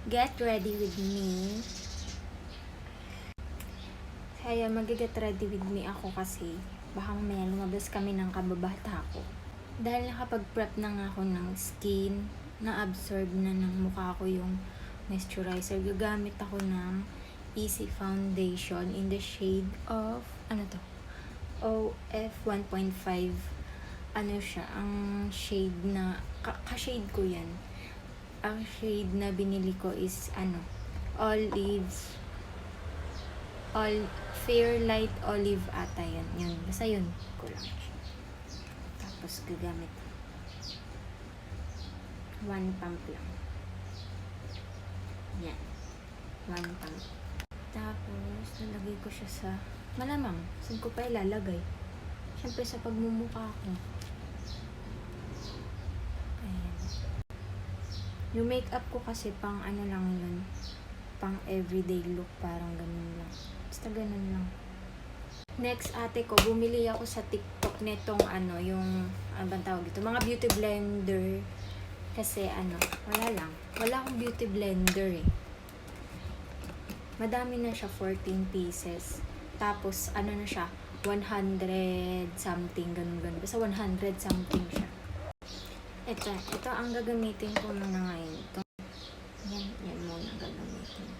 Get ready with me. Kaya mag-get ready with me ako kasi baka mamaya lumabas kami ng kababata ko. Dahil nakapag-prep na nga ako ng skin, na-absorb na ng mukha ko yung moisturizer. Gagamit ako ng Easy Foundation in the shade of, OF 1.5. Ano siya, ang shade na, ka-shade ko yan. Ang shade na binili ko is, fair light olive ata yan. Yun, basta yun ko lang siya. Tapos gagamit. 1 pump lang. Yan. 1 pump. Tapos, nalagay ko siya sa malamang. Saan ko pa ilalagay? Siyempre sa pagmumukha ko. Ayan. Yung makeup ko kasi pang ano lang yun. Pang everyday look. Parang ganun lang. Basta ganun lang. Next, ate ko, bumili ako sa TikTok netong yung, bang tawag ito? Mga beauty blender. Kasi wala akong beauty blender eh. Madami na siya, 14 pieces. Tapos, na siya, 100 something, ganun. Basta 100 something siya. Ito ang gagamitin ko muna ngayon. Ito. Yan muna gagamitin.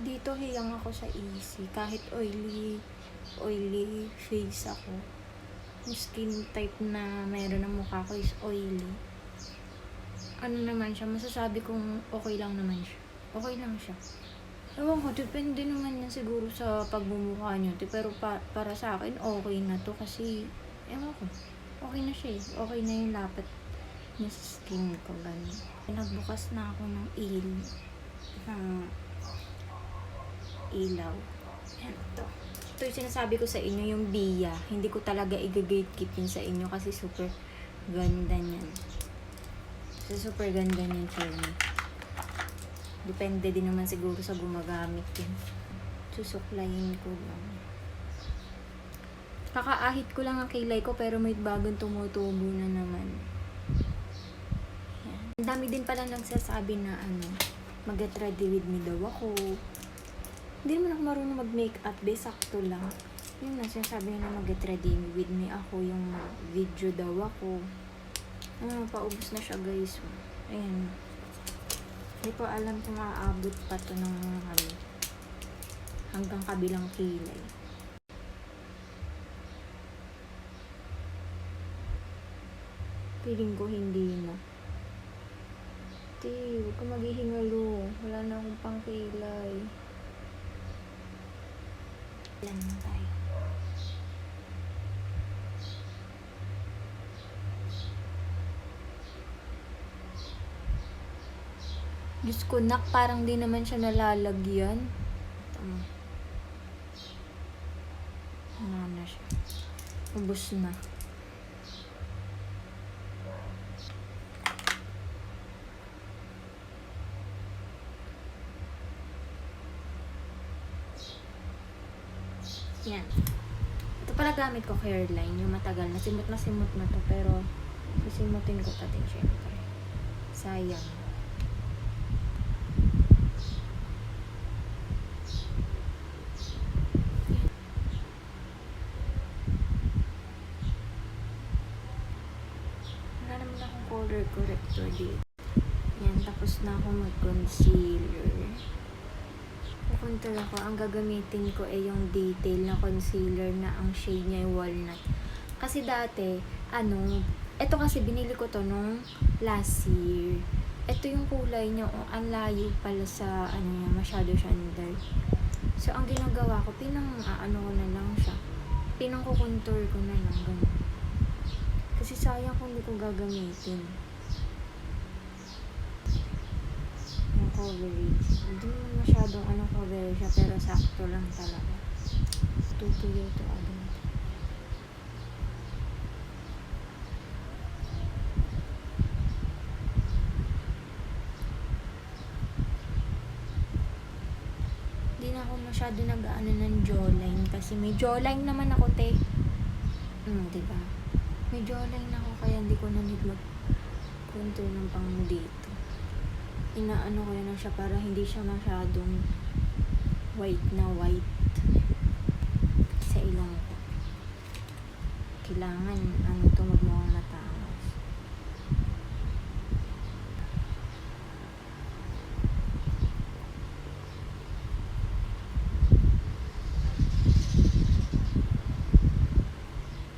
Dito hiyang ako sa Easy. Kahit oily face ako. Yung skin type na meron ng mukha ko is oily. Ano naman siya, masasabi kong okay lang naman siya. Okay lang siya. Ewan ko, depende naman yan siguro sa pagmumukha nyo. Pero para sa akin, okay na to kasi, ewan ko, okay na siya eh. Okay na yung lapat niya sa skin ko. Ganun. Nagbukas na ako ng ilaw. Yan to. Ito yung sinasabi ko sa inyo, yung Bia. Hindi ko talaga i-gatekeep yun sa inyo kasi super ganda niyan. Super ganda niyan for me. Depende din naman siguro sa gumagamit yun. Susuklayin ko lang. Kakaahit ko lang ang kilay ko pero may bagong tumutubo na naman. Yan. Ang dami din pala nagsasabi na mag-get ready with me daw ako. Hindi naman ako marunong mag-makeup, sakto lang. Yun na, sinasabi na mag-get ready with me ako, yung video daw ako. Paubos na siya guys. Ayan. Hindi ko alam kung maaabot pa to ng hanggang kabilang kilay. Feeling ko hindi na. Huwag ka maghihingalo. Wala na akong pang kilay. Ilan na tayo. Diyos ko, parang di naman siya nalalagyan. Ano na siya. Ubus na. Yan. Ito pala gamit ko hairline. Yung matagal. Simot na to. Pero, sisimutin ko pa din syempre. Sayang. Wala naman akong color corrector dito. Yan. Tapos na ako mag-concealer. Contour ako, ang gagamitin ko ay yung detail na concealer na ang shade niya yung walnut. Kasi dati, ito kasi binili ko to nung last year. Ito yung kulay niya, ang layo pala sa, masyado siya dark. So, ang ginagawa ko, ko na lang siya. Pinang-contour ko na lang, ganun. Kasi sayang kung hindi ko gagamitin. Coverage. Hindi masyadong coverage siya, pero sakto lang talaga. Tutuloy ito agad. Hindi na ako masyado nag-aano ng jawline kasi may jawline naman ako, diba? May jawline ako kaya hindi ko na need Contour ng pang dito. Inaano ko na siya para hindi siya masyadong white na white sa ilong ko. Kailangan to magmukhang matangos.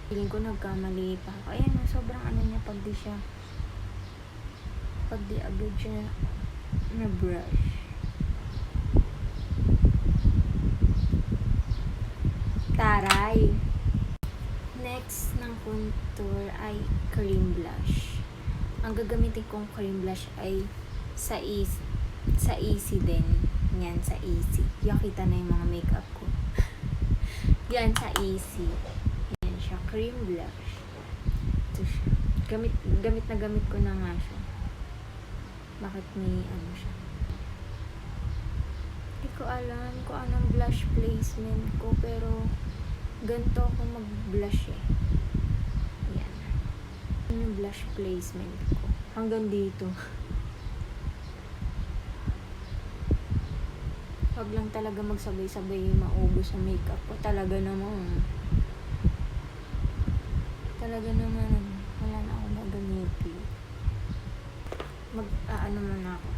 Feeling ko nagkamali pa ako. Ayan, sobrang niya pag di agad siya na brush. Taray! Next ng contour ay cream blush. Ang gagamitin kong cream blush ay sa Easy din. Yan, sa Easy. Yakita na yung mga makeup ko. Yan, sa Easy. Yan siya, cream blush. Ito siya. Gamit na gamit ko na nga siya. Bakit may siya? Hindi ko alam kung anong blush placement ko, pero ganito ako mag-blush eh. Yan. Ano yung blush placement ko? Hanggang dito. Wag lang talaga magsabay-sabay yung maubos sa makeup ko. Talaga naman, wala na akong gagamitin. Ano muna ako.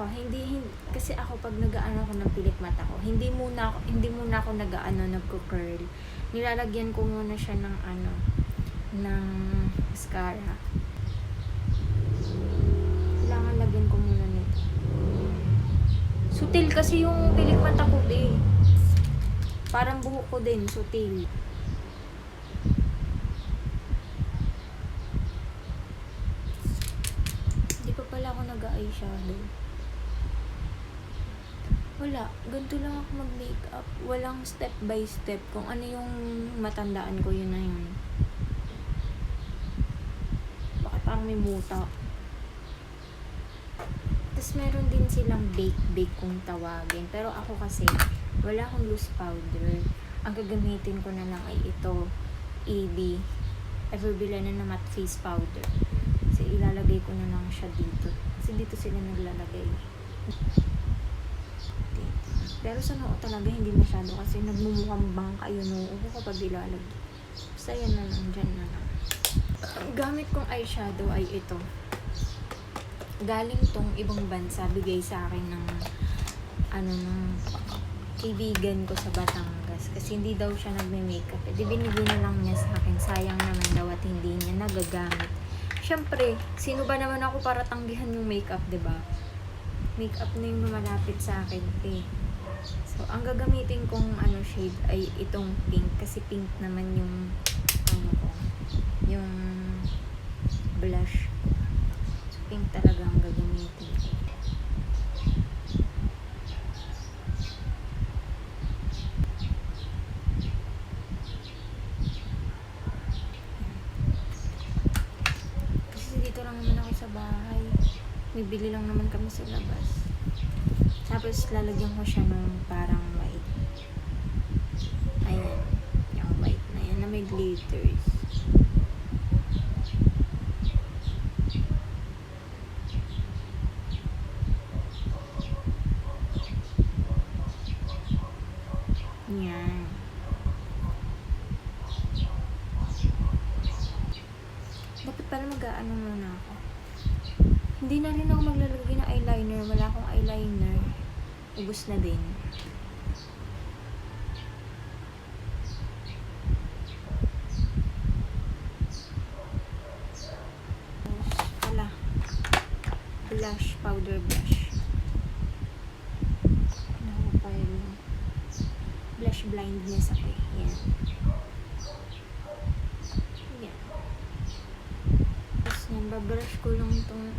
Hindi kasi ako pag nag-aano ako ng pilik mata ko, hindi muna ako nagko-curl. Nilalagyan ko muna siya ng ng mascara. Kailangan lagyan ko muna nito. Sutil kasi yung pilik mata ko din. Parang buhok ko din, sutil. Hindi pa pala ako nag-eyeshadow. Wala. Ganito lang ako mag-makeup. Walang step by step. Kung ano yung matandaan ko, yun na yun. Bakit parang may muta? Tapos meron din silang bake kung tawagin. Pero ako kasi, wala akong loose powder. Ang gagamitin ko na lang ay ito. EB. Everbila na matte face powder. Kasi ilalagay ko na lang siya dito. Kasi dito sila naglalagay. Pero sa noo talaga hindi masyado kasi nagmumukhang bangka yung noo ko kapag ilalagay. Basta yan na lang, dyan na lang. Gamit kong eyeshadow ay ito. Galing tong ibang bansa, bigay sa akin ng ng kaibigan ko sa Batangas. Kasi hindi daw siya nagme-makeup. Di binigay na lang niya sa akin. Sayang naman daw at hindi niya nagagamit. Siyempre, sino ba naman ako para tanggihan yung makeup, diba? Makeup na yung lumalapit sa akin, eh. So, ang gagamitin kong shade ay itong pink. Kasi pink naman yung yung blush. So, pink talaga ang gagamitin ko. Kasi dito lang naman ako sa bahay. Bibili lang naman kami sa labas. Tapos, lalagyan ko siya ng parang white. Ayan. Yung white na yan na may glitters. Yan. Dapat pala mag-aano muna ako. Hindi na rin ako maglalagay ng eyeliner. Wala akong eyeliner. Ubus na din. Wala. Blush. Powder blush. Blush blindness ako eh. Yan. Yan. Tapos yan, babrush ko lang itong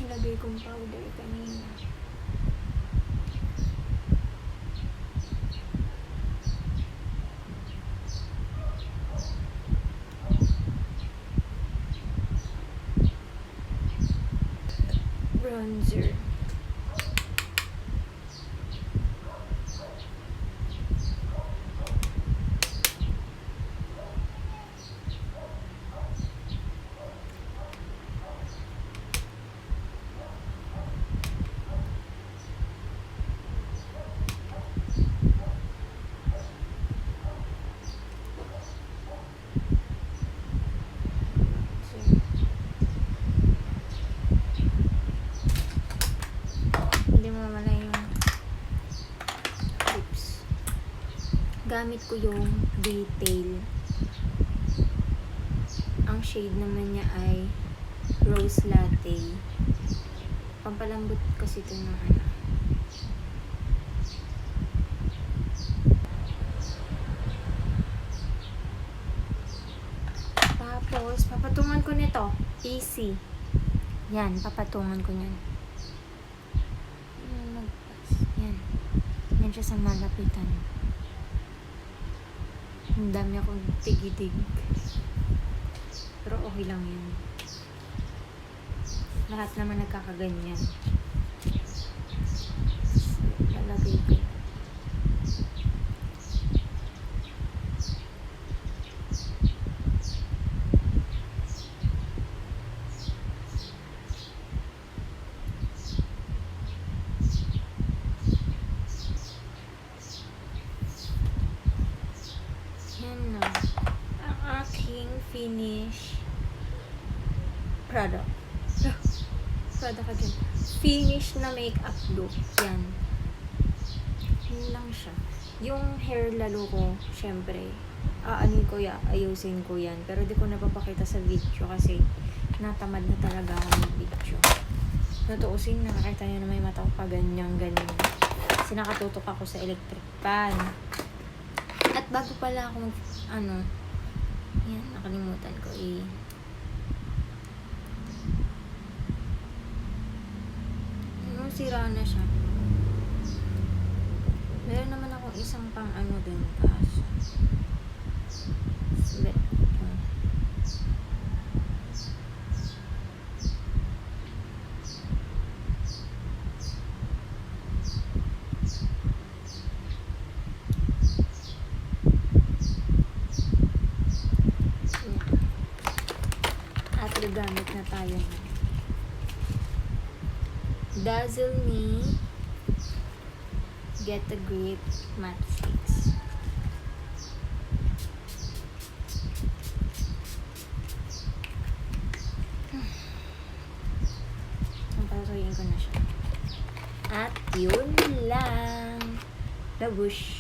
nilagay kong powder kanina. Bronzer. gamit ko yung Detail. Ang shade naman niya ay Rose Latte. Pampalambot kasi ito ng ano. Tapos, papatungan ko nito. Easy. Yan, papatungan ko niyan. Yan. Yan siya sa malapitan. Ang dami akong tigidig. Pero okay lang yan. Lahat naman nagkakaganyan. Lalagay ko. Yan na. Ang aking finish product. Product ka dyan. Finish na makeup look. Yan. Yun lang siya. Yung hair lalo ko, syempre, aanin ko yan, ayusin ko yan. Pero di ko napapakita sa video kasi natamad na talaga ako ng video. Natuusin, nakakita nyo na may mata ko pa ganyan. Kasi nakatutok ako sa electric fan. At bago pala ako yan, nakalimutan ko sira na siya. Meron naman akong isang pang din kaso. Sweat. At gagamit na tayo na Dazzle Me Get a Grip Matte Fix. Papasuyin ko na siya. At yun lang. Labush.